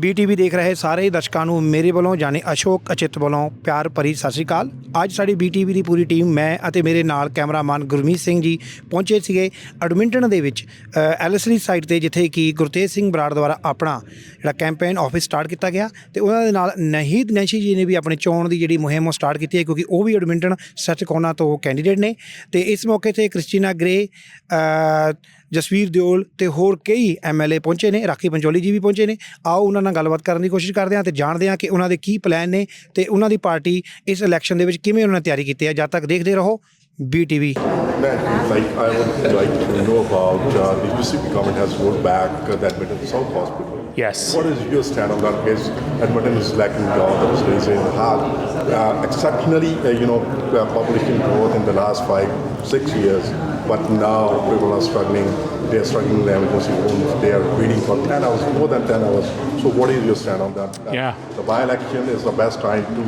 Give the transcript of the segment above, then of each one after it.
BTV ਦੇਖ ਰਹੇ ਸਾਰੇ ਦਰਸ਼ਕਾਂ ਨੂੰ ਮੇਰੇ ਵੱਲੋਂ ਜਾਨੀ ਅਸ਼ੋਕ ਅਚਿਤ ਵੱਲੋਂ ਪਿਆਰ ਭਰੀ ਸਤਿ ਸ਼੍ਰੀ ਅਕਾਲ। ਅੱਜ ਸਾਡੀ BTV ਦੀ ਪੂਰੀ ਟੀਮ ਮੈਂ ਅਤੇ ਮੇਰੇ ਨਾਲ ਕੈਮਰਾਮੈਨ ਗੁਰਮੀਤ ਸਿੰਘ ਜੀ ਪਹੁੰਚੇ ਸੀਗੇ ਐਡਮਿੰਟਨ ਦੇ ਵਿੱਚ ਐਲਐਸਲੀ ਸਾਈਟ ਤੇ, ਜਿੱਥੇ ਕਿ ਗੁਰਤੇਜ ਸਿੰਘ ਬਰਾੜ ਦੁਆਰਾ ਆਪਣਾ ਜਿਹੜਾ ਕੈਂਪੇਨ ਆਫਿਸ ਸਟਾਰਟ ਕੀਤਾ ਗਿਆ ਤੇ ਉਹਨਾਂ ਦੇ ਨਾਲ ਨਹੀਦ ਨੈਂਸ਼ੀ ਜੀ ਨੇ ਵੀ ਆਪਣੀ ਚੋਣ ਦੀ ਜਿਹੜੀ ਮੁਹਿੰਮ ਸਟਾਰਟ ਕੀਤੀ ਹੈ, ਕਿਉਂਕਿ ਉਹ ਵੀ ਐਡਮਿੰਟਨ ਸੱਚ ਕੋਨਾ ਤੋਂ ਕੈਂਡੀਡੇਟ ਨੇ। ਤੇ ਇਸ ਮੌਕੇ ਤੇ ਕ੍ਰਿਸਟੀਨਾ ਗਰੇ, ਜਸਵੀਰ ਦਿਓਲ ਤੇ ਹੋਰ ਕਈ MLA ਪਹੁੰਚੇ ਨੇ, ਰਾਖੀ ਪੰਚੋਲੀ ਜੀ ਵੀ ਪਹੁੰਚੇ ਨੇ। ਆਓ ਉਹਨਾਂ ਨਾਲ ਗੱਲਬਾਤ ਕਰਨ ਦੀ ਕੋਸ਼ਿਸ਼ ਕਰਦੇ ਹਾਂ ਤੇ ਜਾਣਦੇ ਹਾਂ ਕਿ ਉਹਨਾਂ ਦੇ ਕੀ ਪਲਾਨ ਨੇ ਤੇ ਉਹਨਾਂ ਦੀ ਪਾਰਟੀ ਇਸ ਇਲੈਕਸ਼ਨ ਦੇ ਵਿੱਚ ਕਿਵੇਂ ਉਹਨਾਂ ਨੇ ਤਿਆਰੀ ਕੀਤੀ ਹੈ। ਜਦ ਤੱਕ ਦੇਖਦੇ ਰਹੋ BTV। I would like to know about the UCP government has rolled back the Edmonton South Hospital. Yes. What is your stand on that? Because Edmonton is lacking all the facilities and have exceptionally, population growth in the last 5-6 years. But now people are struggling. They are struggling in the emergency rooms. They are waiting for 10 hours, more than 10 hours. So what is your stand on that? Yeah. The by-election is the best time to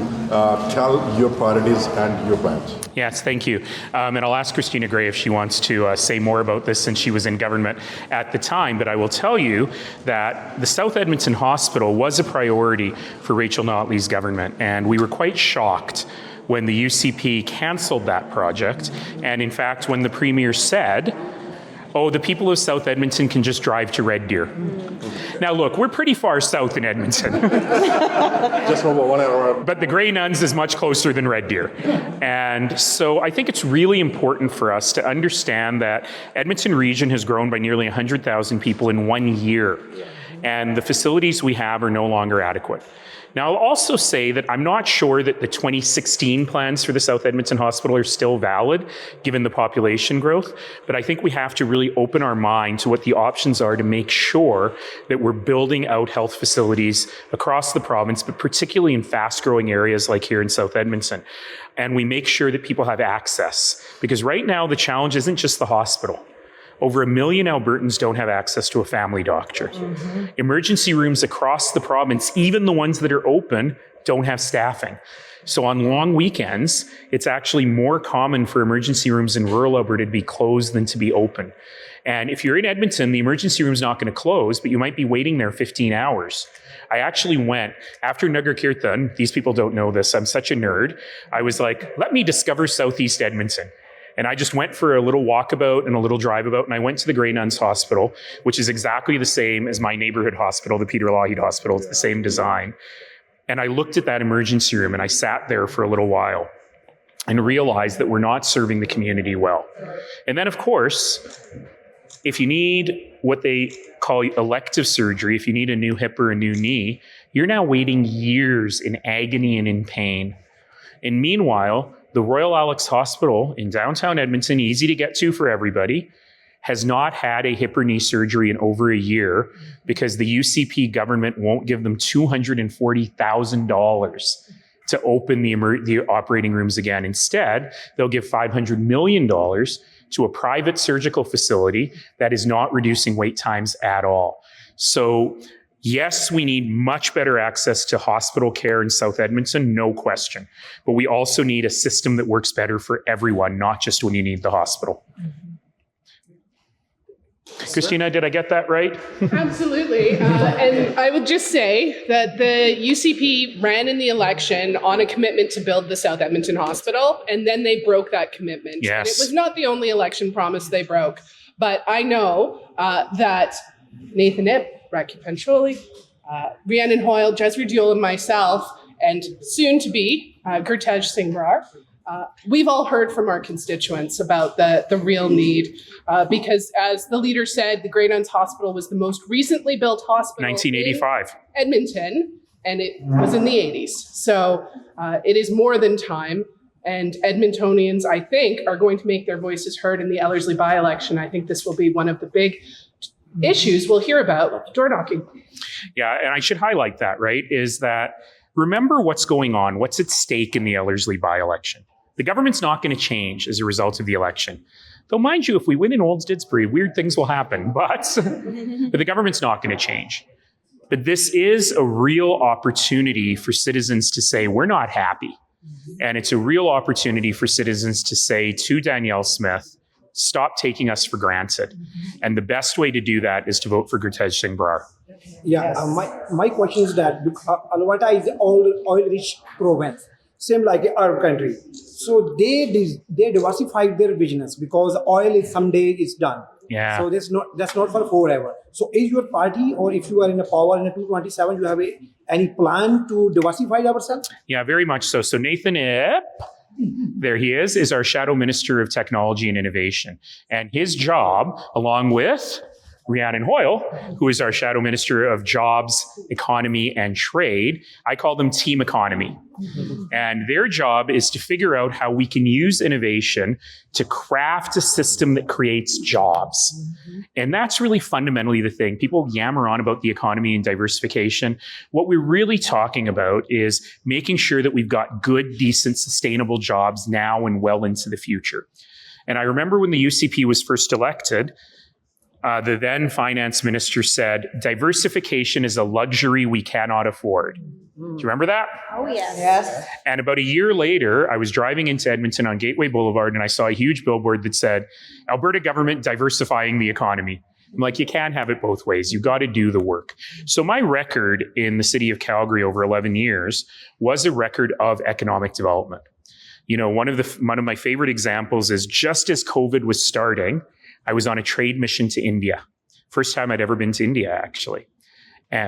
tell your priorities and your plans. Yes, thank you. And I'll ask Christina Gray if she wants to say more about this, since she was in government at the time. But I will tell you that the South Edmonton Hospital was a priority for Rachel Notley's government. And we were quite shocked when the UCP cancelled that project. And in fact, when the Premier said, oh, the people of South Edmonton can just drive to Red Deer. Now, look, we're pretty far south in Edmonton. Just over 1 hour. But the Grey Nuns is much closer than Red Deer. And so I think it's really important for us to understand that Edmonton region has grown by nearly 100,000 people in 1 year. And the facilities we have are no longer adequate. Now, I'll also say that I'm not sure that the 2016 plans for the South Edmonton Hospital are still valid, given the population growth. But I think we have to really open our mind to what the options are to make sure that we're building out health facilities across the province, but particularly in fast-growing areas like here in South Edmonton. And we make sure that people have access. Because right now, the challenge isn't just the hospital. Over 1 million Albertans don't have access to a family doctor. Emergency rooms across the province, even the ones that are open, don't have staffing. So on long weekends, it's actually more common for emergency rooms in rural Alberta to be closed than to be open. And if you're in Edmonton, the emergency room's not going to close, but you might be waiting there 15 hours. I actually went, after Nagar Kirtan, these people don't know this, I'm such a nerd, I was like, let me discover Southeast Edmonton. And I just went for a little walkabout and a little drive-about, and I went to the Grey Nuns Hospital, which is exactly the same as my neighborhood hospital, the Peter Lougheed Hospital. It's the same design. And I looked at that emergency room, and I sat there for a little while and realized that we're not serving the community well. And then, of course, if you need what they call elective surgery, if you need a new hip or a new knee, you're now waiting years in agony and in pain. And meanwhile, the Royal Alex Hospital in downtown Edmonton, easy to get to for everybody, has not had a hip or knee surgery in over a year because the UCP government won't give them $240,000 to open the operating rooms again. Instead, they'll give $500 million to a private surgical facility that is not reducing wait times at all. So, yes, we need much better access to hospital care in South Edmonton, no question. But we also need a system that works better for everyone, not just when you need the hospital. Christina, did I get that right? Absolutely. And I would just say that the UCP ran in the election on a commitment to build the South Edmonton Hospital, and then they broke that commitment. Yes. And it was not the only election promise they broke. But I know that Nathan Ip, Raki Pancholi, Rhiannon Hoyle, Jesri Diol, and myself, and soon to be Gurtej Brar, we've all heard from our constituents about the real need, because as the leader said, the Grey Nuns Hospital was the most recently built hospital 1985. in Edmonton, and it was in the 80s. So it is more than time. And Edmontonians, I think, are going to make their voices heard in the Ellerslie by-election. I think this will be one of the big issues we'll hear about door knocking. Yeah, and I should highlight that, right, is that remember what's going on, what's at stake in the Ellerslie by-election. The government's not going to change as a result of the election. Though, mind you, if we win in Old Didsbury, weird things will happen, but the government's not going to change. But this is a real opportunity for citizens to say, we're not happy. And it's a real opportunity for citizens to say to Danielle Smith, stop taking us for granted. And the best way to do that is to vote for Gurtej Brar. Yeah, my question is that Alberta is oil-rich province, same like our country. So they diversified their business because oil is someday is done. Yeah. So that's not for forever. So is your party, or if you are in a power in a 227, you have any plan to diversify ourselves? Yeah, very much so. So Nathan there he is our Shadow Minister of Technology and Innovation. And his job, along with Rhiannon Hoyle, who is our Shadow Minister of Jobs, Economy, and Trade, I call them Team Economy. And their job is to figure out how we can use innovation to craft a system that creates jobs. And that's really fundamentally the thing. People yammer on about the economy and diversification. What we're really talking about is making sure that we've got good, decent, sustainable jobs now and well into the future. And I remember when the UCP was first elected, the then finance minister said, diversification is a luxury we cannot afford. Do you remember that? Oh, yes. And about a year later, I was driving into Edmonton on Gateway Boulevard and I saw a huge billboard that said, Alberta government diversifying the economy. I'm like, you can't have it both ways. You've got to do the work. So my record in the city of Calgary over 11 years was a record of economic development. You know, one of my favorite examples is just as COVID was starting, I was on a trade mission to India. First time I'd ever been to India, actually.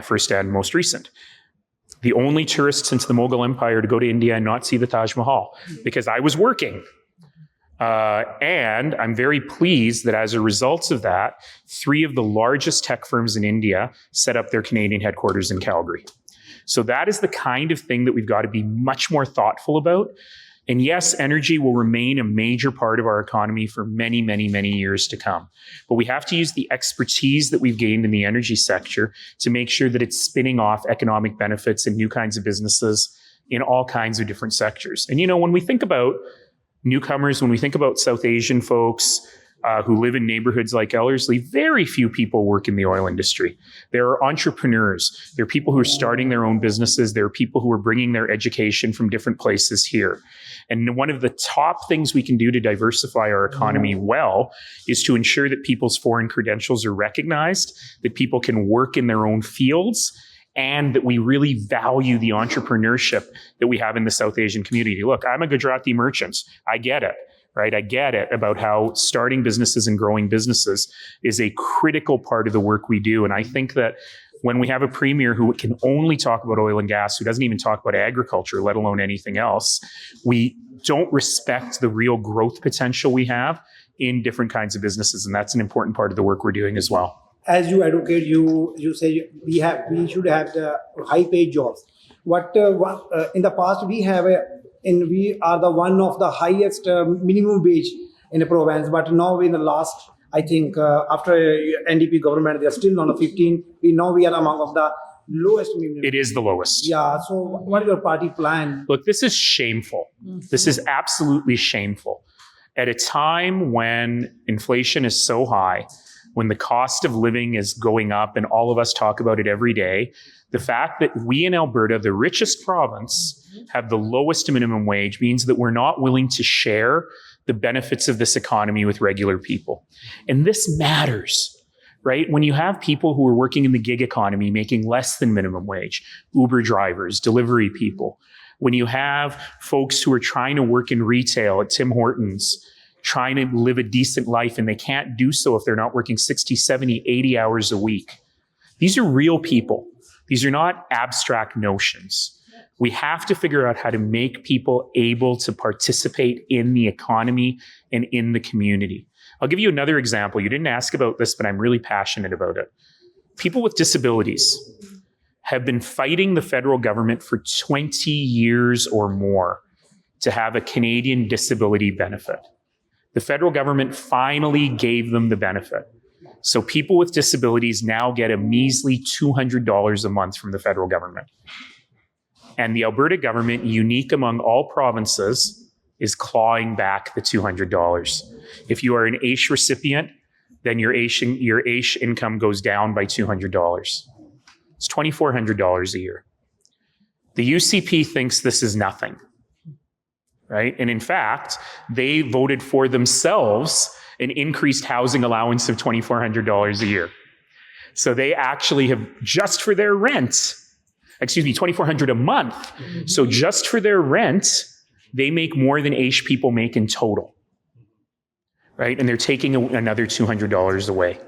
First and most recent. The only tourist since the Mughal Empire to go to India and not see the Taj Mahal, because I was working. And I'm very pleased that as a result of that, 3 of the largest tech firms in India set up their Canadian headquarters in Calgary. So that is the kind of thing that we've got to be much more thoughtful about. And yes, energy will remain a major part of our economy for many, many, many years to come. But we have to use the expertise that we've gained in the energy sector to make sure that it's spinning off economic benefits and new kinds of businesses in all kinds of different sectors. And, you know, when we think about newcomers, when we think about South Asian folks who live in neighborhoods like Ellerslie, very few people work in the oil industry. There are entrepreneurs. There are people who are starting their own businesses. There are people who are bringing their education from different places here. And one of the top things we can do to diversify our economy well is to ensure that people's foreign credentials are recognized, that people can work in their own fields, and that we really value the entrepreneurship that we have in the South Asian community. Look, I'm a Gujarati merchant. I get it. Right? I get it about how starting businesses and growing businesses is a critical part of the work we do. And I think that when we have a premier who can only talk about oil and gas, who doesn't even talk about agriculture, let alone anything else, we don't respect the real growth potential we have in different kinds of businesses. And that's an important part of the work we're doing as well. As you advocate, you say we should have the high-paid jobs. In the past we are the one of the highest minimum wage in the province, but now in the last, I think after NDP government, they are still on a 15. We are among of the lowest minimum. It is the lowest. Yeah. So what is your party plan? Look, this is shameful. This is absolutely shameful. At a time when inflation is so high, when the cost of living is going up and all of us talk about it every day, the fact that we in Alberta, the richest province, have the lowest minimum wage means that we're not willing to share the benefits of this economy with regular people. And this matters, right? When you have people who are working in the gig economy making less than minimum wage, Uber drivers, delivery people, when you have folks who are trying to work in retail at Tim Hortons, trying to live a decent life, and they can't do so if they're not working 60, 70, 80 hours a week. These are real people. These are not abstract notions. We have to figure out how to make people able to participate in the economy and in the community. I'll give you another example. You didn't ask about this, but I'm really passionate about it. People with disabilities have been fighting the federal government for 20 years or more to have a Canadian disability benefit. The federal government finally gave them the benefit. So people with disabilities now get a measly $200 a month from the federal government. And the Alberta government, unique among all provinces, is clawing back the $200. If you are an AISH recipient, then your AISH income goes down by $200. It's $2,400 a year. The UCP thinks this is nothing, right? And in fact, they voted for themselves an increased housing allowance of $2,400 a year. So they actually have, just for their rent, $2,400 a month. So just for their rent, they make more than Aish people make in total, right? And they're taking another $200 away.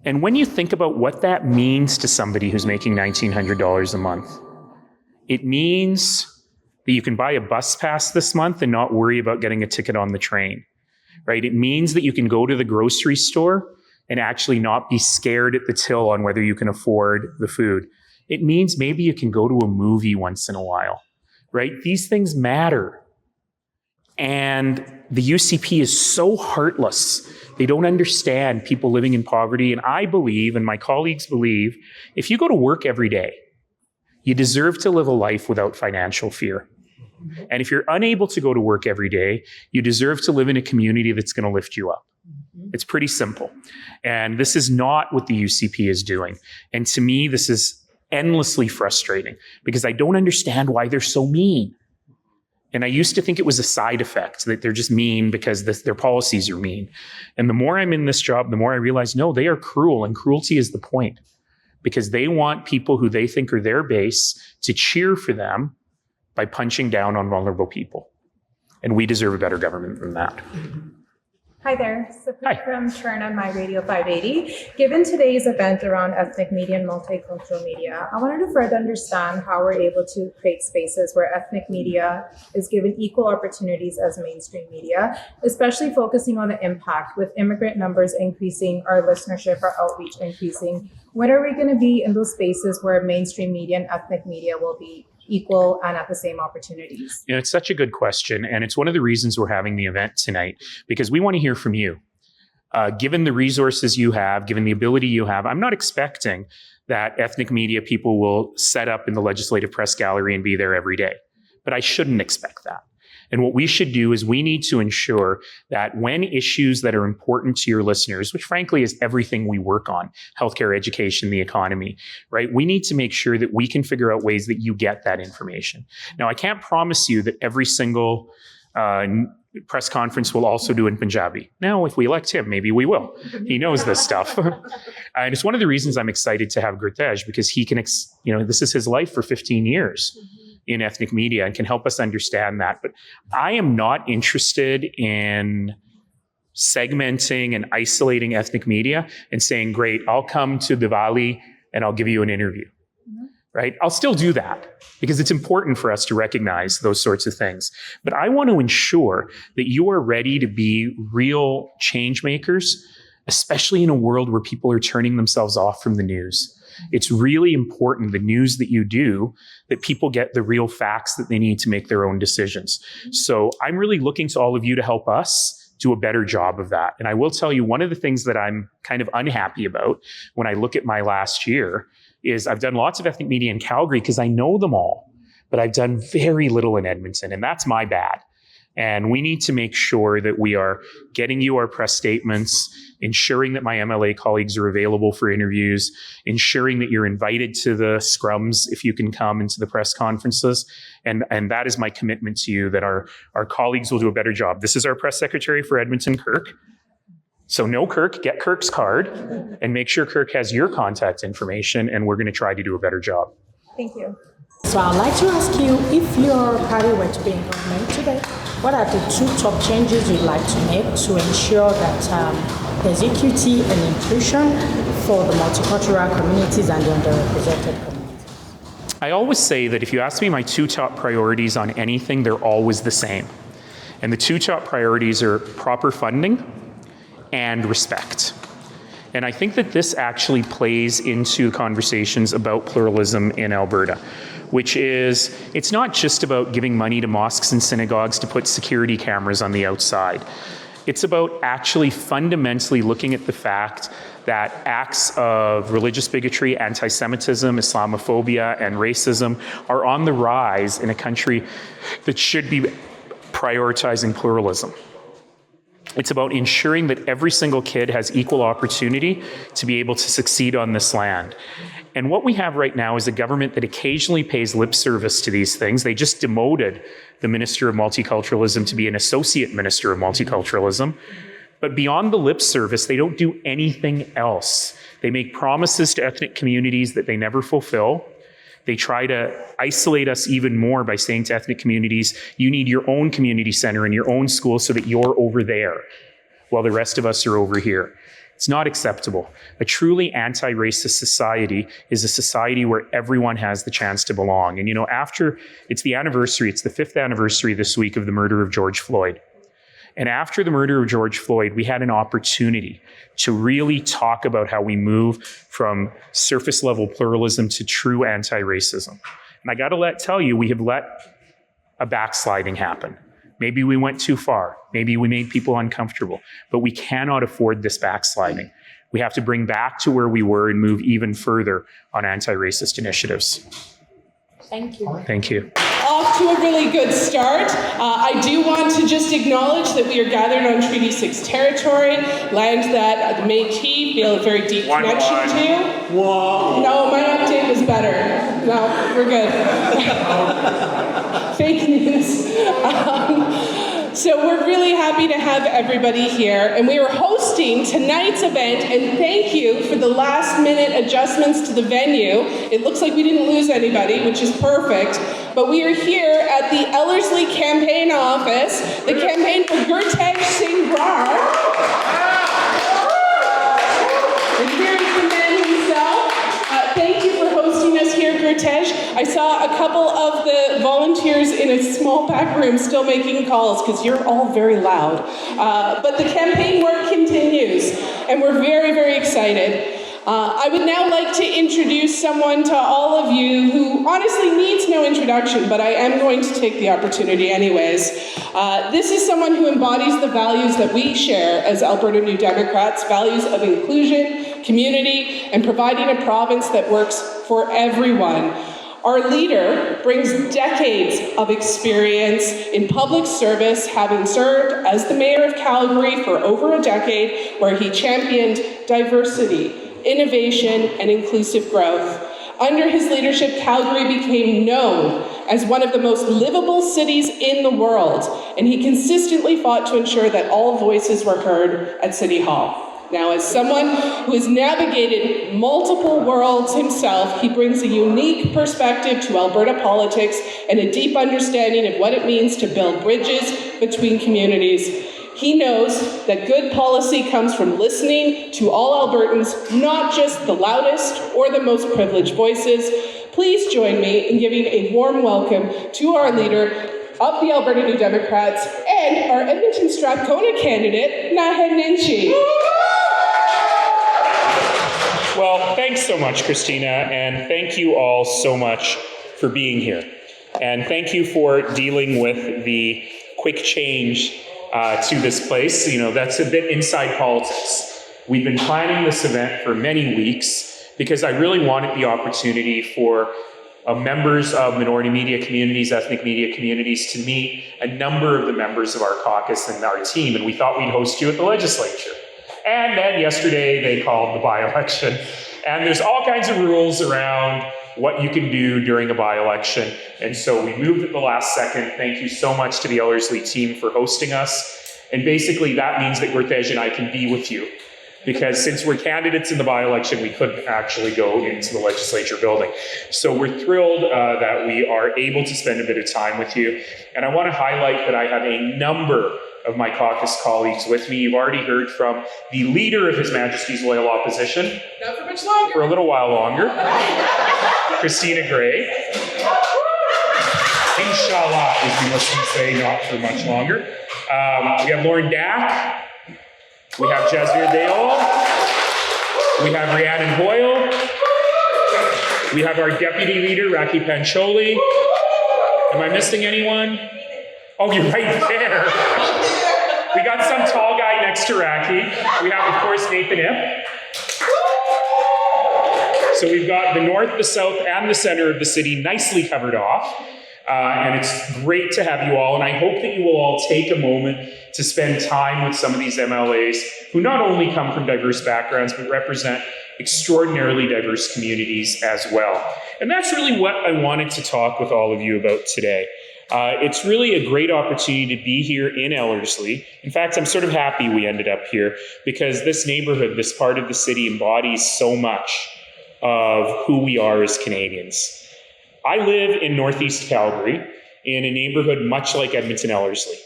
And when you think about what that means to somebody who's making $1,900 a month, it means that you can buy a bus pass this month and not worry about getting a ticket on the train, right? It means that you can go to the grocery store and actually not be scared at the till on whether you can afford the food. It means maybe you can go to a movie once in a while, right? These things matter. And the UCP is so heartless. They don't understand people living in poverty. And I believe, and my colleagues believe, if you go to work every day, you deserve to live a life without financial fear. And if you're unable to go to work every day, you deserve to live in a community that's going to lift you up. It's pretty simple. And this is not what the UCP is doing. And to me, this is endlessly frustrating because I don't understand why they're so mean. And I used to think it was a side effect, that they're just mean because their policies are mean. And the more I'm in this job, the more I realize, no, they are cruel, and cruelty is the point. Because they want people who they think are their base to cheer for them by punching down on vulnerable people. And we deserve a better government than that. Hi there, Sophie Hi. from Turn on My Radio 580. Given today's event around ethnic media and multicultural media, I wanted to further understand how we're able to create spaces where ethnic media is given equal opportunities as mainstream media, especially focusing on the impact with immigrant numbers increasing, our listenership, our outreach increasing. When are we going to be in those spaces where mainstream media and ethnic media will be equal and at the same opportunities? You know, it's such a good question. And it's one of the reasons we're having the event tonight, because we want to hear from you. Given the resources you have, given the ability you have, I'm not expecting that ethnic media people will set up in the Legislative Press Gallery and be there every day. But I shouldn't expect that. And what we should do is we need to ensure that when issues that are important to your listeners, which frankly is everything we work on, healthcare, education, the economy, right? We need to make sure that we can figure out ways that you get that information. Now, I can't promise you that every single press conference will also do in Punjabi. Now, if we elect him, maybe we will. He knows this stuff. And it's one of the reasons I'm excited to have Gurtej, because he can, this is his life for 15 years. In ethnic media, and can help us understand that. But I am not interested in segmenting and isolating ethnic media and saying, great, I'll come to Diwali and I'll give you an interview, right? I'll still do that because it's important for us to recognize those sorts of things. But I want to ensure that you are ready to be real change makers, especially in a world where people are turning themselves off from the news. It's really important, the news that you do, that people get the real facts that they need to make their own decisions. So I'm really looking to all of you to help us do a better job of that. And I will tell you, one of the things that I'm kind of unhappy about when I look at my last year is I've done lots of ethnic media in Calgary because I know them all, but I've done very little in Edmonton, and that's my bad. And we need to make sure that we are getting you our press statements, ensuring that my MLA colleagues are available for interviews, ensuring that you're invited to the scrums if you can come into the press conferences. And that is my commitment to you, that our colleagues will do a better job. This is our press secretary for Edmonton, Kirk. So know Kirk, get Kirk's card, and make sure Kirk has your contact information, and we're going to try to do a better job. Thank you. So I'd like to ask you, if your party were to be in government today, what are the 2 top changes you'd like to make to ensure that there's equity and inclusion for the multicultural communities and the underrepresented communities? I always say that if you ask me my 2 top priorities on anything, they're always the same. And the 2 top priorities are proper funding and respect. And I think that this actually plays into conversations about pluralism in Alberta, which is, it's not just about giving money to mosques and synagogues to put security cameras on the outside. It's about actually fundamentally looking at the fact that acts of religious bigotry, anti-Semitism, Islamophobia, and racism are on the rise in a country that should be prioritizing pluralism. It's about ensuring that every single kid has equal opportunity to be able to succeed on this land. And what we have right now is a government that occasionally pays lip service to these things. They just demoted the Minister of Multiculturalism to be an Associate Minister of Multiculturalism. But beyond the lip service, they don't do anything else They make promises to ethnic communities that they never fulfill. They try to isolate us even more by saying to ethnic communities, you need your own community center and your own school so that you're over there while the rest of us are over here. It's not acceptable. A truly anti-racist society is a society where everyone has the chance to belong. And after it's the 5th anniversary this week of the murder of George Floyd. And after the murder of George Floyd, we had an opportunity to really talk about how we move from surface level pluralism to true anti-racism. And I got to tell you, we have let a backsliding happen. Maybe we went too far. Maybe we made people uncomfortable, but we cannot afford this backsliding. We have to bring back to where we were and move even further on anti-racist initiatives. Thank you. Thank you. Off to a really good start. I do want to just acknowledge that we are gathered on Treaty 6 territory, land that the Métis feel a very deep connection to. No, my update was better. No, we're good. Fake news. So we're really happy to have everybody here, and we are hosting tonight's event, and thank you for the last minute adjustments to the venue. It looks like we didn't lose anybody, which is perfect, but we are here at the Ellerslie campaign office, the campaign for Gurtej Brar. And here is the man himself. Thank you for hosting us here, Gurtej. I saw a couple of the volunteers in a small back room still making calls because you're all very loud. But the campaign work continues, and we're very, very excited. I would now like to introduce someone to all of you who honestly needs no introduction, but I am going to take the opportunity anyways. This is someone who embodies the values that we share as Alberta New Democrats, values of inclusion, community, and providing a province that works for everyone. Our leader brings decades of experience in public service, having served as the mayor of Calgary for over a decade, where he championed diversity, innovation, and inclusive growth. Under his leadership, Calgary became known as one of the most livable cities in the world, and he consistently fought to ensure that all voices were heard at City Hall. Now, as someone who has navigated multiple worlds himself, he brings a unique perspective to Alberta politics and a deep understanding of what it means to build bridges between communities. He knows that good policy comes from listening to all Albertans, not just the loudest or the most privileged voices. Please join me in giving a warm welcome to our leader of the Alberta New Democrats and our Edmonton Strathcona candidate, Naheed Nenshi. Well, thanks so much, Christina, and thank you all so much for being here. And thank you for dealing with the quick change to this place. That's a bit inside politics. We've been planning this event for many weeks because I really wanted the opportunity for members of minority media communities, ethnic media communities, to meet a number of the members of our caucus and our team, and we thought we'd host you at the legislature. And then yesterday they called the by-election, and there's all kinds of rules around what you can do during a by-election, and so we moved at the last second. Thank you so much to the Ellerslie team for hosting us, and basically that means that Gurtej and I can be with you, because since we're candidates in the by-election, we couldn't actually go into the legislature building. So we're thrilled that we are able to spend a bit of time with you, and I want to highlight that I have a number of my caucus colleagues with me. You've already heard from the leader of His Majesty's Loyal Opposition. Not for much longer. For a little while longer. Christina Gray. Inshallah, as the Muslims say, not for much longer. We have Lauren Dack. We have Jasvir Deol. We have Rhiannon Hoyle. We have our deputy leader, Raki Pancholi. Am I missing anyone? Oh, you're right there. We got some tall guy next to Raki. We have, of course, Nathan Ip. So we've got the north, the south, and the center of the city nicely covered off. And it's great to have you all. And I hope that you will all take a moment to spend time with some of these MLAs who not only come from diverse backgrounds, but represent extraordinarily diverse communities as well. And that's really what I wanted to talk with all of you about today. It's really a great opportunity to be here in Ellerslie. In fact, I'm sort of happy we ended up here because this neighborhood, this part of the city, embodies so much of who we are as Canadians. I live in Northeast Calgary in a neighborhood much like Edmonton Ellerslie.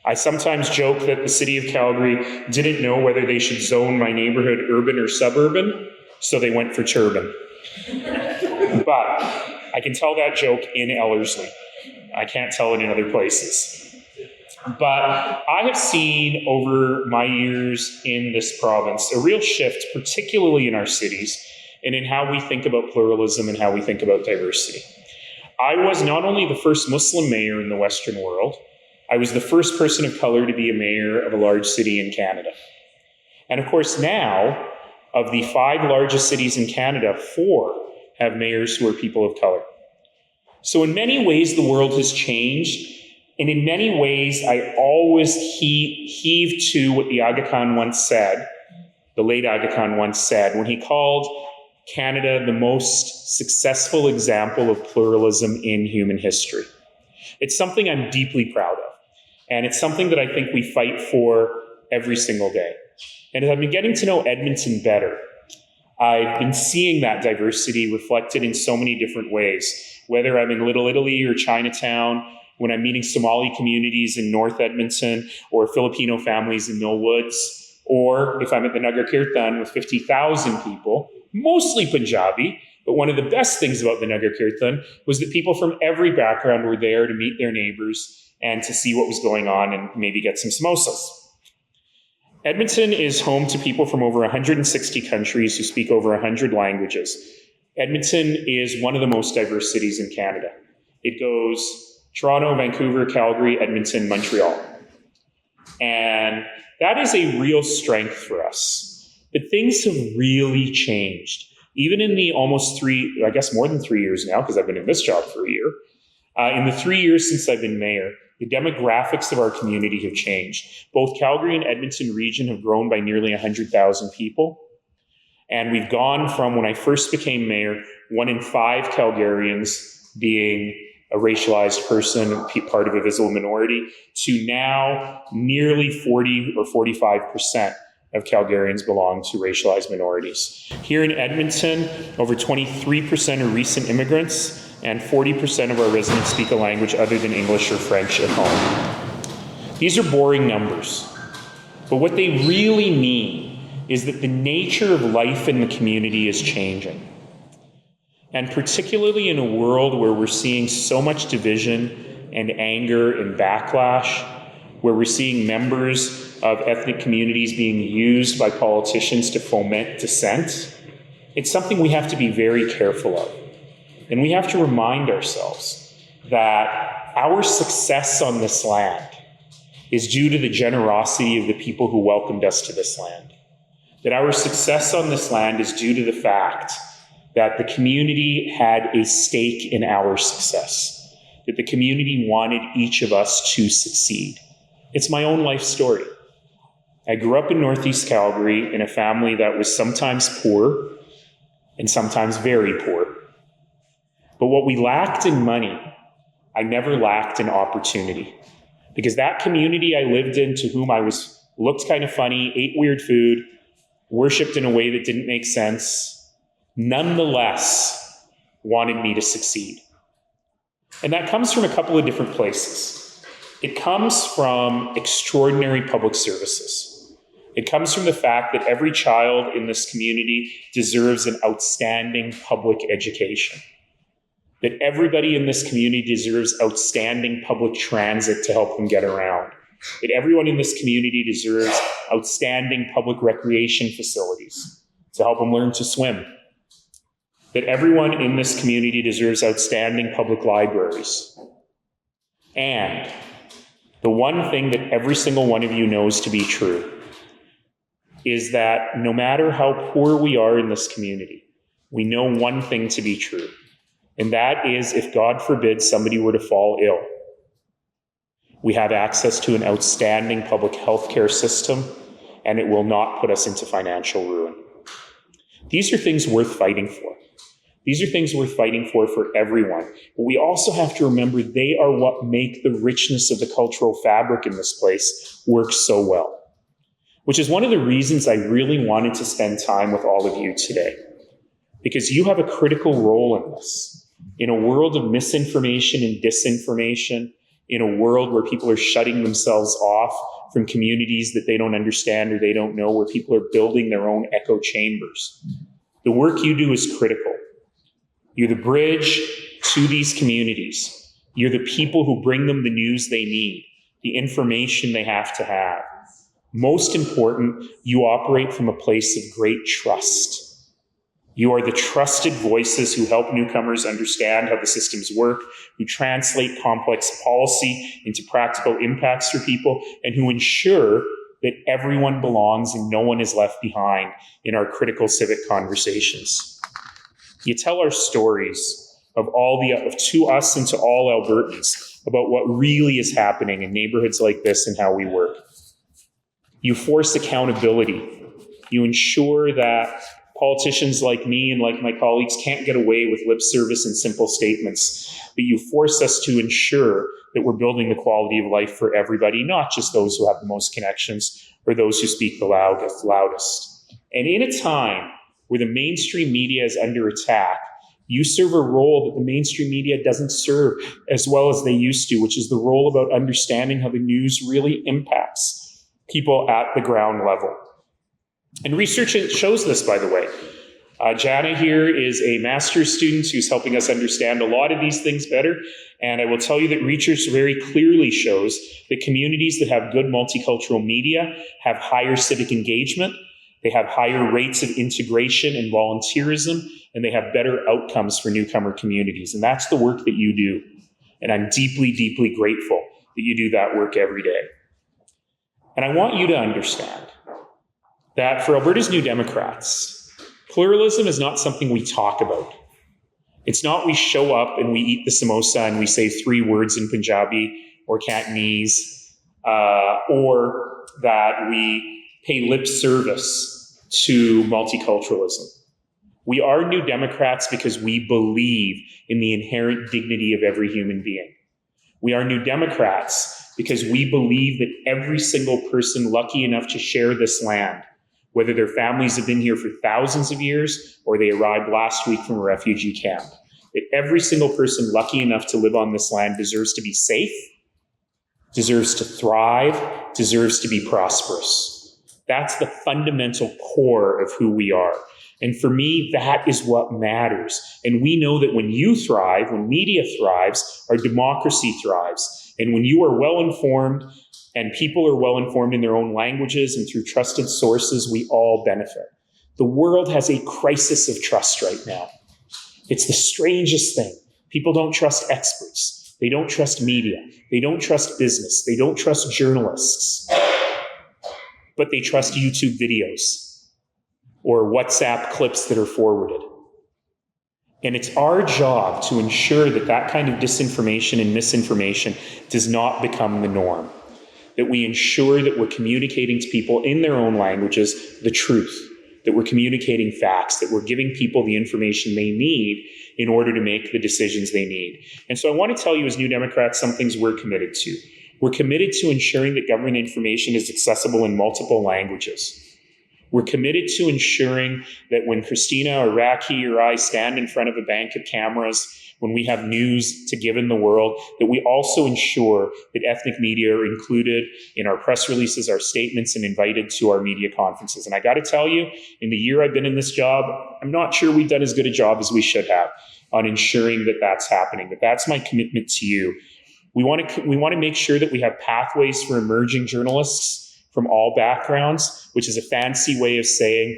I sometimes joke that the city of Calgary didn't know whether they should zone my neighborhood urban or suburban, so they went for turban. But I can tell that joke in Ellerslie. I can't tell it in other places. But I have seen over my years in this province a real shift, particularly in our cities, and in how we think about pluralism and how we think about diversity. I was not only the first Muslim mayor in the Western world, I was the first person of color to be a mayor of a large city in Canada. And of course now, of the 5 largest cities in Canada, 4 have mayors who are people of color. So in many ways, the world has changed. And in many ways, I always heave to what the Aga Khan once said, the late Aga Khan once said, when he called Canada the most successful example of pluralism in human history. It's something I'm deeply proud of. And it's something that I think we fight for every single day. And as I've been getting to know Edmonton better, I've been seeing that diversity reflected in so many different ways. Whether I'm in Little Italy or Chinatown, when I'm meeting Somali communities in North Edmonton or Filipino families in Mill Woods, or if I'm at the Nagar Kirtan with 50,000 people, mostly Punjabi, but one of the best things about the Nagar Kirtan was that people from every background were there to meet their neighbors and to see what was going on and maybe get some samosas. Edmonton is home to people from over 160 countries who speak over 100 languages. Edmonton is one of the most diverse cities in Canada. It goes Toronto, Vancouver, Calgary, Edmonton, Montreal. And that is a real strength for us. But things have really changed. Even in the almost more than 3 years now, because I've been in this job for a year, in the 3 years since I've been mayor, the demographics of our community have changed. Both Calgary and Edmonton region have grown by nearly 100,000 people. And we've gone from, when I first became mayor, 1 in 5 Calgarians being a racialized person, part of a visible minority, to now nearly 40 or 45% of Calgarians belong to racialized minorities. Here in Edmonton, over 23% are recent immigrants, and 40% of our residents speak a language other than English or French at home. These are boring numbers, but what they really mean is that the nature of life in the community is changing. And particularly in a world where we're seeing so much division and anger and backlash, where we're seeing members of ethnic communities being used by politicians to foment dissent, it's something we have to be very careful of. And we have to remind ourselves that our success on this land is due to the generosity of the people who welcomed us to this land. That our success on this land is due to the fact that the community had a stake in our success, that the community wanted each of us to succeed. It's my own life story. I grew up in Northeast Calgary in a family that was sometimes poor and sometimes very poor. But what we lacked in money, I never lacked in opportunity. Because that community I lived in, to whom I looked kind of funny, ate weird food, worshipped in a way that didn't make sense, nonetheless wanted me to succeed. And that comes from a couple of different places. It comes from extraordinary public services. It comes from the fact that every child in this community deserves an outstanding public education. That everybody in this community deserves outstanding public transit to help them get around. That everyone in this community deserves outstanding public recreation facilities to help them learn to swim. That everyone in this community deserves outstanding public libraries. And the one thing that every single one of you knows to be true is that no matter how poor we are in this community, we know one thing to be true. And that is, if God forbid somebody were to fall ill, we have access to an outstanding public health care system, and it will not put us into financial ruin. These are things worth fighting for. These are things worth fighting for everyone. But we also have to remember they are what make the richness of the cultural fabric in this place work so well. Which is one of the reasons I really wanted to spend time with all of you today. Because you have a critical role in this. In a world of misinformation and disinformation, in a world where people are shutting themselves off from communities that they don't understand or they don't know, where people are building their own echo chambers. The work you do is critical. You're the bridge to these communities. You're the people who bring them the news they need, the information they have to have. Most important, you operate from a place of great trust. You are the trusted voices who help newcomers understand how the systems work, who translate complex policy into practical impacts for people, and who ensure that everyone belongs and no one is left behind in our critical civic conversations. You tell our stories to us and to all Albertans about what really is happening in neighborhoods like this and how we work. You force accountability. You ensure that politicians like me and like my colleagues can't get away with lip service and simple statements, but you force us to ensure that we're building the quality of life for everybody, not just those who have the most connections or those who speak the loudest. And in a time where the mainstream media is under attack, you serve a role that the mainstream media doesn't serve as well as they used to, which is the role about understanding how the news really impacts people at the ground level. And research shows this, by the way. Jana here is a master's student who's helping us understand a lot of these things better. And I will tell you that research very clearly shows that communities that have good multicultural media have higher civic engagement, they have higher rates of integration and volunteerism, and they have better outcomes for newcomer communities. And that's the work that you do. And I'm deeply, deeply grateful that you do that work every day. And I want you to understand that for Alberta's New Democrats, pluralism is not something we talk about. It's not we show up and we eat the samosa and we say 3 words in Punjabi or Cantonese, or that we pay lip service to multiculturalism. We are New Democrats because we believe in the inherent dignity of every human being. We are New Democrats because we believe that every single person lucky enough to share this land, whether their families have been here for thousands of years or they arrived last week from a refugee camp, that every single person lucky enough to live on this land deserves to be safe, deserves to thrive, deserves to be prosperous. That's the fundamental core of who we are. And for me, that is what matters. And we know that when you thrive, when media thrives, our democracy thrives. And when you are well-informed and people are well-informed in their own languages and through trusted sources, we all benefit. The world has a crisis of trust right now. It's the strangest thing. People don't trust experts. They don't trust media. They don't trust business. They don't trust journalists. But they trust YouTube videos or WhatsApp clips that are forwarded. And it's our job to ensure that that kind of disinformation and misinformation does not become the norm. That we ensure that we're communicating to people in their own languages the truth, that we're communicating facts, that we're giving people the information they need in order to make the decisions they need. And so I want to tell you as New Democrats some things we're committed to. We're committed to ensuring that government information is accessible in multiple languages. We're committed to ensuring that when Christina or Raki or I stand in front of a bank of cameras, when we have news to give in the world, that we also ensure that ethnic media are included in our press releases, our statements, and invited to our media conferences. And I got to tell you, in the year I've been in this job, I'm not sure we've done as good a job as we should have on ensuring that that's happening. But that's my commitment to you. We want to make sure that we have pathways for emerging journalists from all backgrounds, which is a fancy way of saying,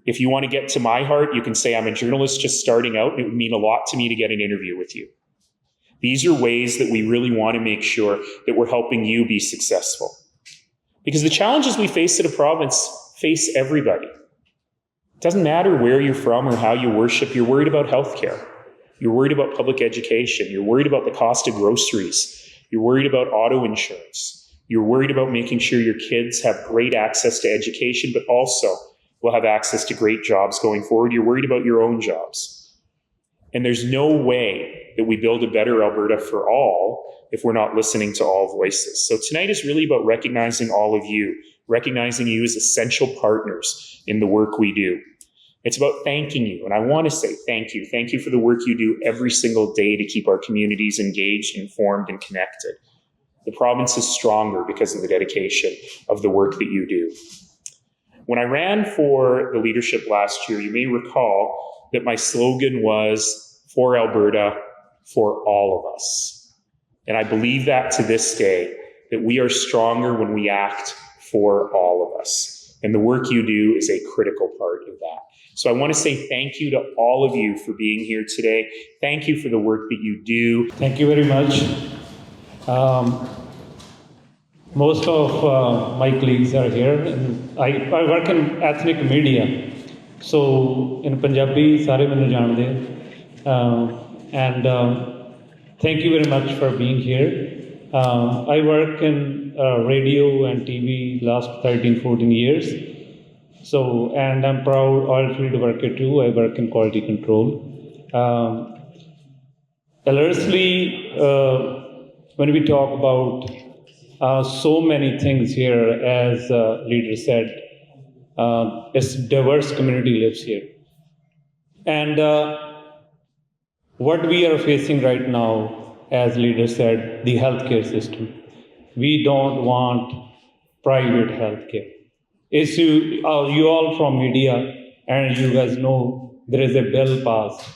if you want to get to my heart, you can say I'm a journalist just starting out, and it would mean a lot to me to get an interview with you. These are ways that we really want to make sure that we're helping you be successful. Because the challenges we face at a province face everybody. It doesn't matter where you're from or how you worship, you're worried about healthcare. You're worried about public education. You're worried about the cost of groceries. You're worried about auto insurance. You're worried about making sure your kids have great access to education, but also will have access to great jobs going forward. You're worried about your own jobs. And there's no way that we build a better Alberta for all if we're not listening to all voices. So tonight is really about recognizing all of you, recognizing you as essential partners in the work we do. It's about thanking you. And I want to say thank you. Thank you for the work you do every single day to keep our communities engaged, informed, and connected. The province is stronger because of the dedication of the work that you do. When I ran for the leadership last year, you may recall that my slogan was, for Alberta, for all of us. And I believe that to this day, that we are stronger when we act for all of us. And the work you do is a critical part of that. So I want to say thank you to all of you for being here today. Thank you for the work that you do. Thank you very much. Most of my colleagues are here. And I work in ethnic media. So in Punjabi, sare mainu jaande. And thank you very much for being here. I work in radio and TV last 13, 14 years. So, and I'm proud oil field worker too. I work in quality control. Largely, when we talk about so many things here, as leader said, it's diverse community lives here. And what we are facing right now, as leader said, the healthcare system. We don't want private healthcare. As you all from media, and you guys know, there is a bill passed.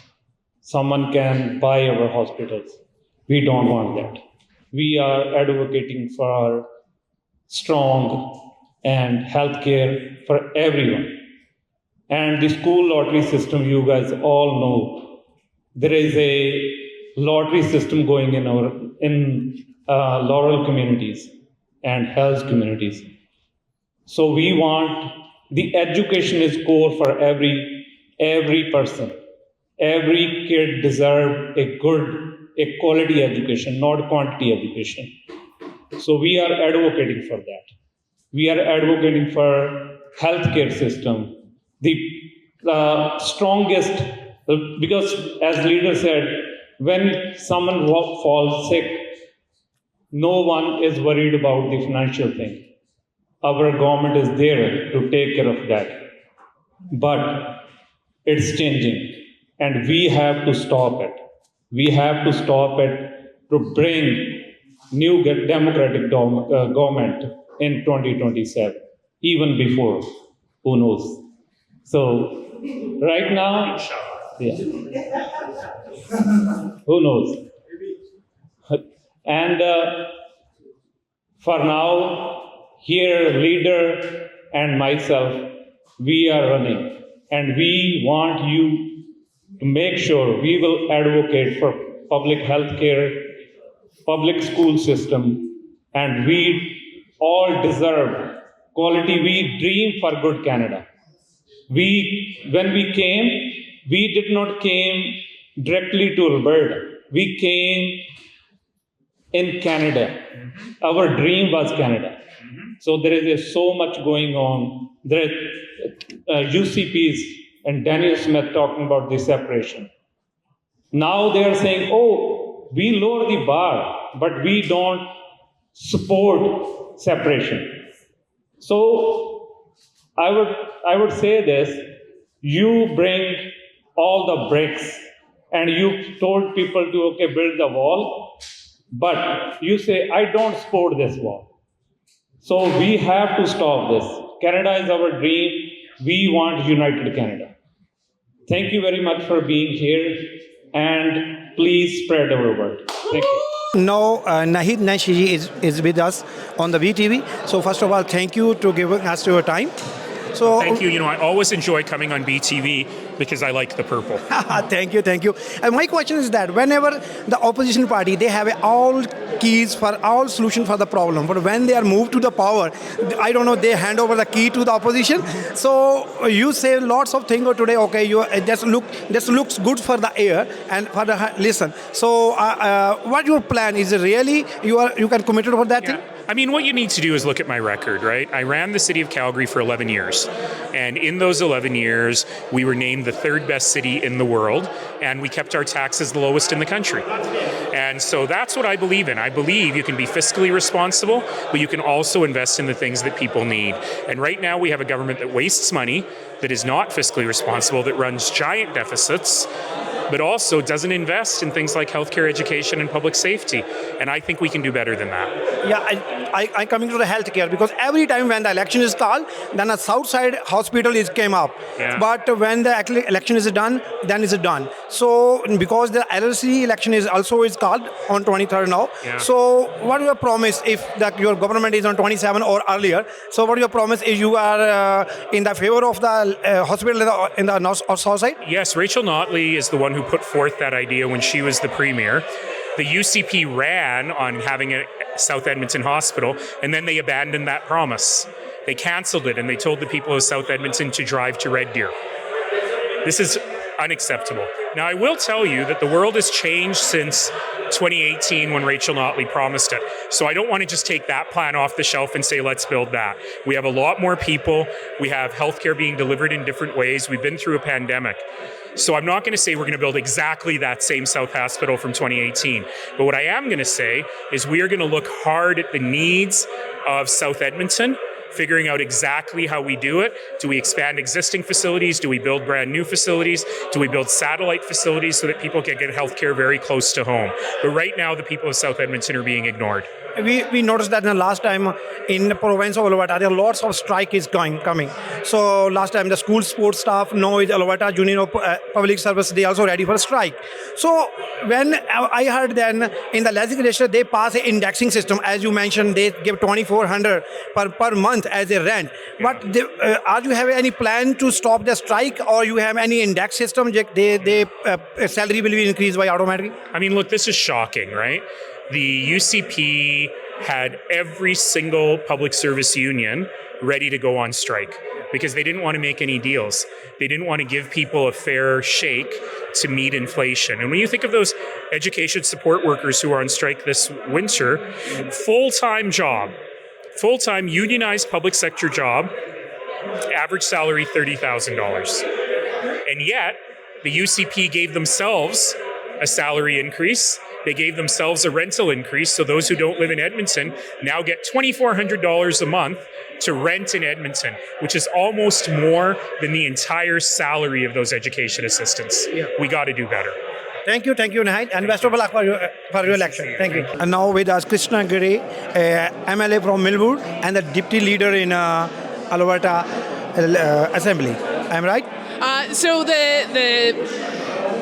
Someone can buy our hospitals. We don't want that. We are advocating for strong and healthcare for everyone. And the school lottery system, you guys all know, there is a lottery system going in rural communities and health communities. So we want, the education is core for every person. Every kid deserves a quality education, not quantity education. So we are advocating for that. We are advocating for healthcare system, the strongest, because as leader said, when someone falls sick, no one is worried about the financial thing. Our government is there to take care of that. But it's changing, and we have to stop it. We have to stop it to bring new democratic government in 2027, even before, who knows. So right now, yeah. Who knows? And for now, here, leader and myself, we are running, and we want you to make sure we will advocate for public health care, public school system, and we all deserve quality. We dream for good Canada. When we came, we did not came directly to Alberta. We came in Canada. Our dream was Canada. So there is so much going on. There are UCPs and Daniel Smith talking about the separation. Now they are saying, oh, we lower the bar, but we don't support separation. So I would say this, you bring all the bricks and you told people to, okay, build the wall, but you say, I don't support this wall. So we have to stop this. Canada is our dream. We want united Canada. Thank you very much for being here, and please spread our word. Thank you. Now, Naheed Nenshi is with us on the BTV. So first of all, thank you to giving us your time. So Thank you. I always enjoy coming on BTV because I like the purple. Thank you. And my question is that whenever the opposition party, they have all keys for all solution for the problem, but when they are moved to the power, I don't know, they hand over the key to the opposition. So you say lots of things today. Okay, you this looks good for the air and for the listen. So what your plan is? Really you can commit for that thing? I mean, what you need to do is look at my record, right? I ran the city of Calgary for 11 years. And in those 11 years, we were named the third best city in the world, and we kept our taxes the lowest in the country. And so that's what I believe in. I believe you can be fiscally responsible, but you can also invest in the things that people need. And right now we have a government that wastes money, that is not fiscally responsible, that runs giant deficits, but also doesn't invest in things like healthcare, education, and public safety. And I think we can do better than that. Yeah, I coming to the healthcare, because every time when the election is called, then a south side hospital came up. Yeah. But when the election is done, then it's done. So because the LLC election is called on 23rd now. Yeah. So what your promise if your government is on 27 or earlier? So what your promise is you are in the favor of the hospital in the north or south side? Yes, Rachel Notley is the one who put forth that idea when she was the premier. The UCP ran on having a South Edmonton hospital, and then they abandoned that promise. They canceled it, and they told the people of South Edmonton to drive to Red Deer. This is unacceptable. Now, I will tell you that the world has changed since 2018 when Rachel Notley promised it. So I don't want to just take that plan off the shelf and say, let's build that. We have a lot more people. We have healthcare being delivered in different ways. We've been through a pandemic. So I'm not going to say we're going to build exactly that same South Hospital from 2018. But what I am going to say is we are going to look hard at the needs of South Edmonton, figuring out exactly how we do it. Do we expand existing facilities? Do we build brand new facilities? Do we build satellite facilities so that people can get healthcare very close to home? But right now, the people of South Edmonton are being ignored. We noticed that in the last time in the province of Alberta, there are lots of strike is coming. So last time the school sports staff, now is Alberta Union of Public Service, they also ready for a strike. So when I heard then in the legislature, they pass an indexing system. As you mentioned, they give $2,400 per month as a rent. But are you have any plan to stop the strike, or you have any index system? They salary will be increased by automatically? I mean, look, this is shocking, right? The UCP had every single public service union ready to go on strike because they didn't want to make any deals. They didn't want to give people a fair shake to meet inflation. And when you think of those education support workers who are on strike this winter, full-time job, full-time unionized public sector job, average salary $30,000. And yet, the UCP gave themselves a salary increase. They gave themselves a rental increase, so those who don't live in Edmonton now get $2,400 a month to rent in Edmonton, which is almost more than the entire salary of those education assistants. Yeah. We got to do better. Thank you, Naheed, and best of luck for your election. Thank you. And now with us, Krishna Gurtej, MLA from Millwood, and the deputy leader in Alberta Assembly. I'm right? So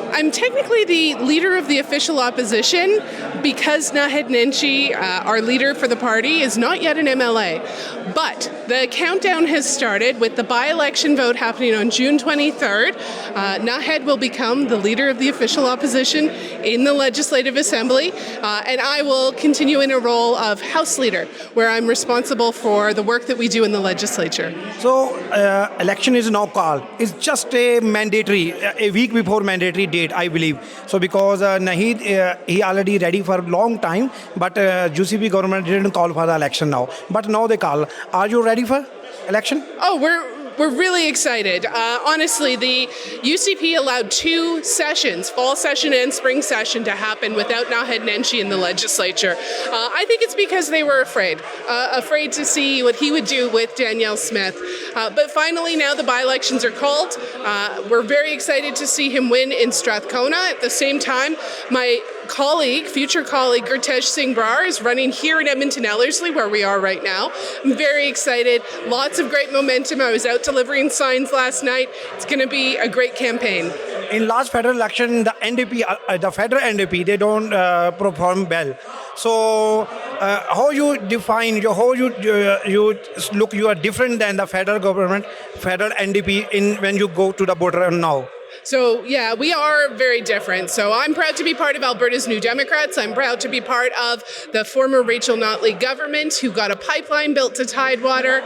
I'm technically the leader of the official opposition because Naheed Nenshi, our leader for the party, is not yet an MLA. But the countdown has started with the by-election vote happening on June 23rd. Naheed will become the leader of the official opposition in the Legislative Assembly, and I will continue in a role of House Leader, where I'm responsible for the work that we do in the legislature. So, election is now called. It's just a week before mandatory date, I believe. So, because Naheed, he already ready for a long time, but UCP government didn't call for the election now. But now they call. Are you ready for election? Oh, we're really excited. Honestly, the UCP allowed 2 sessions, fall session and spring session, to happen without Naheed Nenshi in the legislature. I think it's because they were afraid to see what he would do with Danielle Smith. But finally, now the by-elections are called. We're very excited to see him win in Strathcona. At the same time, my future colleague, Gurtej Brar, is running here in Edmonton Ellerslie, where we are right now. I'm very excited. Lots of great momentum. I was out delivering signs last night. It's going to be a great campaign. In last federal election, the NDP, the federal NDP, they don't perform well. So, how you define, how you look, you are different than the federal government, federal NDP when you go to the border now? So, yeah, we are very different. So I'm proud to be part of Alberta's New Democrats. I'm proud to be part of the former Rachel Notley government who got a pipeline built to Tidewater.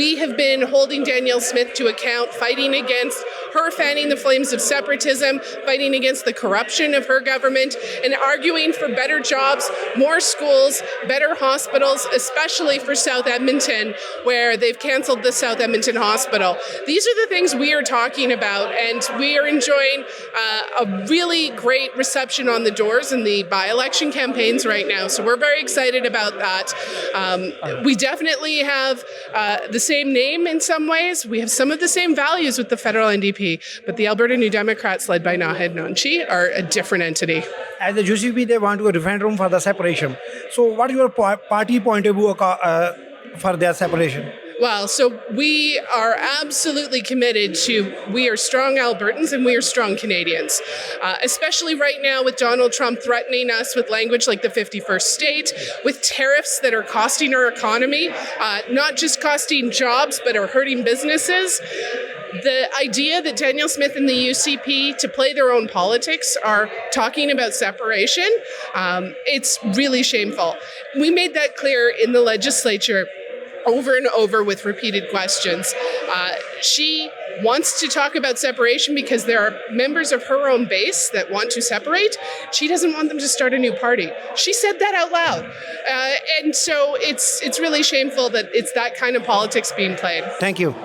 We have been holding Danielle Smith to account, fighting against her fanning the flames of separatism, fighting against the corruption of her government, and arguing for better jobs, more schools, better hospitals, especially for South Edmonton, where they've cancelled the South Edmonton Hospital. These are the things we are talking about, and we are enjoying a really great reception on the doors in the by-election campaigns right now. So we're very excited about that. We definitely have the same name in some ways. We have some of the same values with the federal NDP, but the Alberta New Democrats, led by Naheed Nenshi, are a different entity. As the UCP, they want to a referendum for the separation. So what is your party point of view for their separation? Well, so we are absolutely committed to, we are strong Albertans and we are strong Canadians, especially right now with Donald Trump threatening us with language like the 51st state, with tariffs that are costing our economy, not just costing jobs, but are hurting businesses. The idea that Danielle Smith and the UCP, to play their own politics, are talking about separation, it's really shameful. We made that clear in the legislature over and over with repeated questions. She wants to talk about separation because there are members of her own base that want to separate. She doesn't want them to start a new party. She said that out loud. And so it's really shameful that it's that kind of politics being played. Thank you.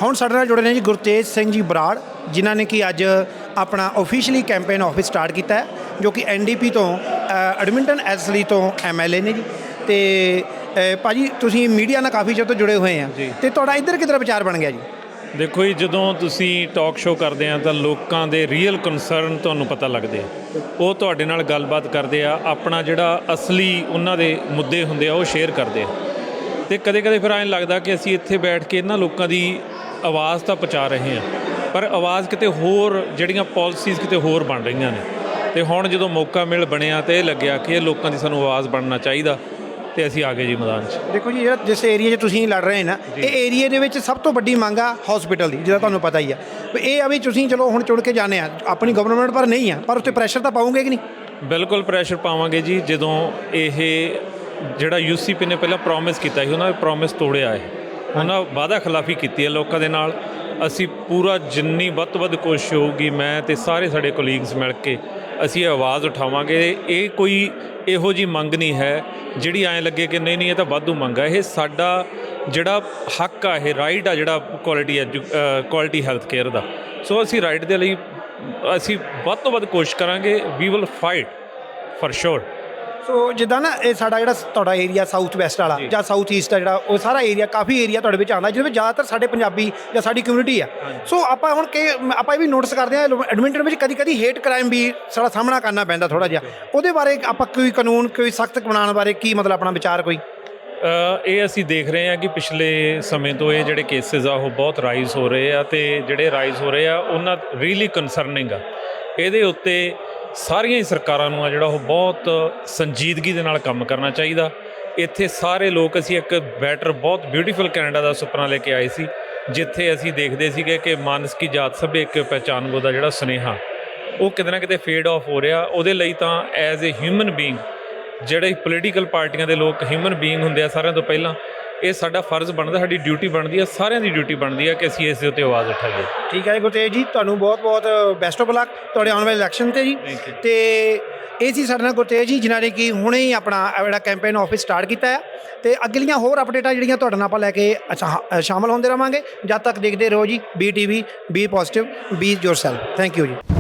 ਹੁਣ ਸਾਡੇ ਨਾਲ ਜੁੜੇ ਨੇ ਜੀ ਗੁਰਤੇਜ ਸਿੰਘ ਜੀ ਬਰਾੜ, ਜਿਨ੍ਹਾਂ ਨੇ ਕਿ ਅੱਜ ਆਪਣਾ ਆਫੀਸ਼ੀਅਲੀ ਕੈਂਪੇਨ ਆਫਿਸ ਸਟਾਰਟ ਕੀਤਾ ਹੈ, ਜੋ ਕਿ NDP ਤੋਂ ਐਡਮਿੰਟਨ ਐਸਲੀ ਤੋਂ MLA ਨੇ ਜੀ। ਤੇ ਭਾਜੀ ਤੁਸੀਂ ਮੀਡੀਆ ਨਾਲ ਕਾਫੀ ਚਿਰ ਤੋਂ ਜੁੜੇ ਹੋਏ ਆ, ਤੇ ਤੁਹਾਡਾ ਇੱਧਰ ਕਿੱਧਰ ਵਿਚਾਰ ਬਣ ਗਿਆ ਜੀ? ਦੇਖੋ ਜੀ, ਜਦੋਂ ਤੁਸੀਂ ਟਾਕ ਸ਼ੋਅ ਕਰਦੇ ਆ ਤਾਂ ਲੋਕਾਂ ਦੇ ਰੀਅਲ ਕੰਸਰਨ ਤੁਹਾਨੂੰ ਪਤਾ ਲੱਗਦੇ ਆ, ਉਹ ਤੁਹਾਡੇ ਨਾਲ ਗੱਲਬਾਤ ਕਰਦੇ ਆ, ਆਪਣਾ ਜਿਹੜਾ ਅਸਲੀ ਉਹਨਾਂ ਦੇ ਮੁੱਦੇ ਹੁੰਦੇ ਆ ਉਹ ਸ਼ੇਅਰ ਕਰਦੇ ਆ। ਅਤੇ ਕਦੇ ਕਦੇ ਫਿਰ ਐਂ ਲੱਗਦਾ ਕਿ ਅਸੀਂ ਇੱਥੇ ਬੈਠ ਕੇ ਇਹਨਾਂ ਲੋਕਾਂ ਦੀ ਆਵਾਜ਼ ਤਾਂ ਪਹੁੰਚਾ ਰਹੇ ਹਾਂ, ਪਰ ਆਵਾਜ਼ ਕਿਤੇ ਹੋਰ, ਜਿਹੜੀਆਂ ਪਾਲਿਸੀਜ਼ ਕਿਤੇ ਹੋਰ ਬਣ ਰਹੀਆਂ ਨੇ। ਅਤੇ ਹੁਣ ਜਦੋਂ ਮੌਕਾ ਮਿਲ ਬਣਿਆ ਤਾਂ ਇਹ ਲੱਗਿਆ ਕਿ ਇਹ ਲੋਕਾਂ ਦੀ ਸਾਨੂੰ ਆਵਾਜ਼ ਬਣਨਾ ਚਾਹੀਦਾ, ਤੇ ਅਸੀਂ ਆ ਗਏ ਜੀ ਮੈਦਾਨ 'ਚ। ਦੇਖੋ ਜੀ, ਜਿਹੜਾ ਜਿਸ ਏਰੀਏ 'ਚ ਤੁਸੀਂ ਲੜ ਰਹੇ ਨਾ, ਇਹ ਏਰੀਏ ਦੇ ਵਿੱਚ ਸਭ ਤੋਂ ਵੱਡੀ ਮੰਗ ਆ ਹਸਪੀਟਲ ਦੀ, ਜਿਹਦਾ ਤੁਹਾਨੂੰ ਪਤਾ ਹੀ ਆ। ਇਹ ਆ ਵੀ ਤੁਸੀਂ ਚਲੋ ਹੁਣ ਚੁਣ ਕੇ ਜਾਂਦੇ ਆ ਆਪਣੀ ਗਵਰਨਮੈਂਟ ਪਰ ਨਹੀਂ ਆ, ਪਰ ਉੱਤੇ ਪ੍ਰੈਸ਼ਰ ਤਾਂ ਪਾਉਂਗੇ ਕਿ ਨਹੀਂ? ਬਿਲਕੁਲ ਪ੍ਰੈਸ਼ਰ ਪਾਵਾਂਗੇ ਜੀ। ਜਦੋਂ ਇਹ ਜਿਹੜਾ UCP ਨੇ ਪਹਿਲਾਂ ਪ੍ਰੋਮਿਸ ਕੀਤਾ ਸੀ, ਉਹਨਾਂ ਨੇ ਪ੍ਰੋਮਿਸ ਤੋੜਿਆ ਹੈ, ਉਹਨਾਂ ਵਾਅਦਾ ਖਿਲਾਫੀ ਕੀਤੀ ਹੈ ਲੋਕਾਂ ਦੇ ਨਾਲ। ਅਸੀਂ ਪੂਰਾ ਜਿੰਨੀ ਵੱਧ ਤੋਂ ਵੱਧ ਕੋਸ਼ਿਸ਼ ਹੋਊਗੀ, ਮੈਂ ਅਤੇ ਸਾਰੇ ਸਾਡੇ ਕੋਲੀਗਸ ਮਿਲ ਕੇ ਅਸੀਂ ਆਵਾਜ਼ ਉਠਾਵਾਂਗੇ। ਇਹ ਕੋਈ ਇਹੋ ਜਿਹੀ ਮੰਗ ਨਹੀਂ ਹੈ ਜਿਹੜੀ ਐਂ ਲੱਗੇ ਕਿ ਨਹੀਂ ਇਹ ਤਾਂ ਵਾਧੂ ਮੰਗ ਆ। ਇਹ ਸਾਡਾ ਜਿਹੜਾ ਹੱਕ ਆ, ਇਹ ਰਾਈਟ ਆ, ਜਿਹੜਾ ਕੁਆਲਿਟੀ ਹੈਲਥ ਕੇਅਰ ਦਾ। ਸੋ ਅਸੀਂ ਰਾਈਟ ਦੇ ਲਈ ਅਸੀਂ ਵੱਧ ਤੋਂ ਵੱਧ ਕੋਸ਼ਿਸ਼ ਕਰਾਂਗੇ। We will fight for sure. So ਜਿੱਦਾਂ ਨਾ ਇਹ ਸਾਡਾ ਜਿਹੜਾ ਤੁਹਾਡਾ ਏਰੀਆ ਸਾਊਥ ਵੈਸਟ ਵਾਲਾ ਜਾਂ ਸਾਊਥ ਈਸਟ ਆ, ਜਿਹੜਾ ਉਹ ਸਾਰਾ ਏਰੀਆ ਕਾਫੀ ਏਰੀਆ ਤੁਹਾਡੇ ਵਿੱਚ ਆਉਂਦਾ, ਜਿਹਦੇ ਵਿੱਚ ਜ਼ਿਆਦਾਤਰ ਸਾਡੇ ਪੰਜਾਬੀ ਜਾਂ ਸਾਡੀ ਕਮਿਊਨਿਟੀ ਆ। ਸੋ ਆਪਾਂ ਹੁਣ ਆਪਾਂ ਇਹ ਵੀ ਨੋਟਿਸ ਕਰਦੇ ਹਾਂ ਐਡਮਿੰਟਨ ਵਿੱਚ ਕਦੀ ਹੇਟ ਕ੍ਰਾਈਮ ਵੀ ਸਾਡਾ ਸਾਹਮਣਾ ਕਰਨਾ ਪੈਂਦਾ ਥੋੜ੍ਹਾ ਜਿਹਾ। ਉਹਦੇ ਬਾਰੇ ਆਪਾਂ ਕੋਈ ਕਾਨੂੰਨ ਕੋਈ ਸਖਤ ਬਣਾਉਣ ਬਾਰੇ ਕੀ ਮਤਲਬ ਆਪਣਾ ਵਿਚਾਰ ਕੋਈ? ਇਹ ਅਸੀਂ ਦੇਖ ਰਹੇ ਹਾਂ ਕਿ ਪਿਛਲੇ ਸਮੇਂ ਤੋਂ ਇਹ ਜਿਹੜੇ ਕੇਸਿਸ ਆ ਉਹ ਬਹੁਤ ਰਾਈਜ਼ ਹੋ ਰਹੇ ਆ, ਅਤੇ ਜਿਹੜੇ ਰਾਈਜ਼ ਹੋ ਰਹੇ ਆ ਉਹਨਾਂ ਰੀਅਲੀ ਕੰਸਰਨਿੰਗ ਆ। ਇਹਦੇ ਉੱਤੇ ਸਾਰੀਆਂ ਹੀ ਸਰਕਾਰਾਂ ਨੂੰ ਆ ਜਿਹੜਾ ਉਹ ਬਹੁਤ ਸੰਜੀਦਗੀ ਦੇ ਨਾਲ ਕੰਮ ਕਰਨਾ ਚਾਹੀਦਾ। ਇੱਥੇ ਸਾਰੇ ਲੋਕ, ਅਸੀਂ ਇੱਕ ਬੈਟਰ, ਬਹੁਤ ਬਿਊਟੀਫੁਲ ਕੈਨੇਡਾ ਦਾ ਸੁਪਨਾ ਲੈ ਕੇ ਆਏ ਸੀ, ਜਿੱਥੇ ਅਸੀਂ ਦੇਖਦੇ ਸੀਗੇ ਕਿ ਮਾਨਸ ਕੀ ਜਾਤ ਸਭੇ ਇੱਕ ਪਹਿਚਾਨ ਗੋ ਦਾ ਜਿਹੜਾ ਸੁਨੇਹਾ ਉਹ ਕਿਤੇ ਨਾ ਕਿਤੇ ਫੇਡ ਆਫ ਹੋ ਰਿਹਾ। ਉਹਦੇ ਲਈ ਤਾਂ ਐਜ਼ ਏ ਹਿਊਮਨ ਬੀਇੰਗ, ਜਿਹੜੇ ਪੋਲੀਟੀਕਲ ਪਾਰਟੀਆਂ ਦੇ ਲੋਕ ਹਿਊਮਨ ਬੀਇੰਗ ਹੁੰਦੇ ਆ ਸਾਰਿਆਂ ਤੋਂ ਪਹਿਲਾਂ, ਇਹ ਸਾਡਾ ਫਰਜ਼ ਬਣਦਾ, ਸਾਡੀ ਡਿਊਟੀ ਬਣਦੀ ਆ, ਸਾਰਿਆਂ ਦੀ ਡਿਊਟੀ ਬਣਦੀ ਆ ਕਿ ਅਸੀਂ ਇਸ ਦੇ ਉੱਤੇ ਆਵਾਜ਼ ਉਠਾਈਏ। ਠੀਕ ਹੈ ਗੁਰਤੇਜ ਜੀ, ਤੁਹਾਨੂੰ ਬਹੁਤ ਬਹੁਤ ਬੈਸਟ ਆਫ ਲੱਕ ਤੁਹਾਡੇ ਆਉਣ ਵਾਲੇ ਇਲੈਕਸ਼ਨ 'ਤੇ ਜੀ। ਅਤੇ ਇਹ ਸੀ ਸਾਡੇ ਨਾਲ ਗੁਰਤੇਜ ਜੀ, ਜਿਨ੍ਹਾਂ ਨੇ ਕਿ ਹੁਣੇ ਹੀ ਆਪਣਾ ਜਿਹੜਾ ਕੈਂਪੇਨ ਆਫਿਸ ਸਟਾਰਟ ਕੀਤਾ ਹੈ। ਅਤੇ ਅਗਲੀਆਂ ਹੋਰ ਅਪਡੇਟਾਂ ਜਿਹੜੀਆਂ ਤੁਹਾਡੇ ਨਾਲ ਆਪਾਂ ਲੈ ਕੇ ਸ਼ਾਮਲ ਹੁੰਦੇ ਰਹਾਂਗੇ। ਜਦ ਤੱਕ ਦੇਖਦੇ ਰਹੋ ਜੀ BTV, B positive, B yourself. Thank you ਜੀ।